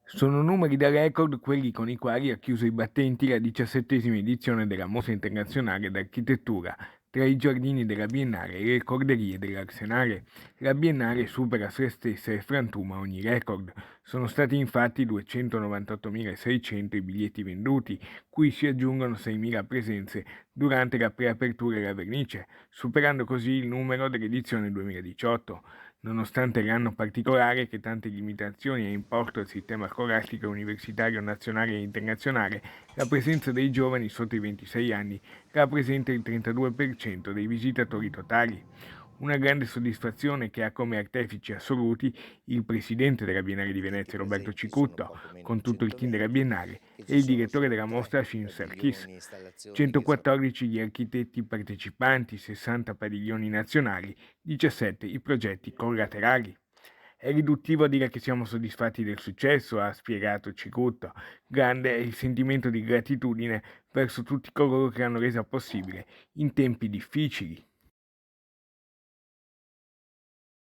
Sono numeri da record quelli con i quali ha chiuso i battenti la 17ª edizione della Mostra Internazionale d'Architettura, tra i giardini della Biennale e le corderie dell'Arsenale. La Biennale supera se stessa e frantuma ogni record. Sono stati infatti 298.600 i biglietti venduti, cui si aggiungono 6.000 presenze durante la preapertura e la vernice, superando così il numero dell'edizione 2018. Nonostante l'anno particolare che tante limitazioni ha imposto al sistema scolastico universitario nazionale e internazionale, la presenza dei giovani sotto i 26 anni rappresenta il 32% dei visitatori totali. Una grande soddisfazione che ha come artefici assoluti il presidente della Biennale di Questi Venezia, Roberto presenti sono Cicutto, poco meno di con tutto il team della 120 Biennale, e e ci il sono direttore solo della mostra, 3 Shin Sarkis. padiglioni installazioni che sono 114 gli architetti partecipanti, 60 padiglioni nazionali, 17 i progetti collaterali. È riduttivo a dire che siamo soddisfatti del successo, ha spiegato Cicutto. Grande è il sentimento di gratitudine verso tutti coloro che l'hanno resa possibile in tempi difficili,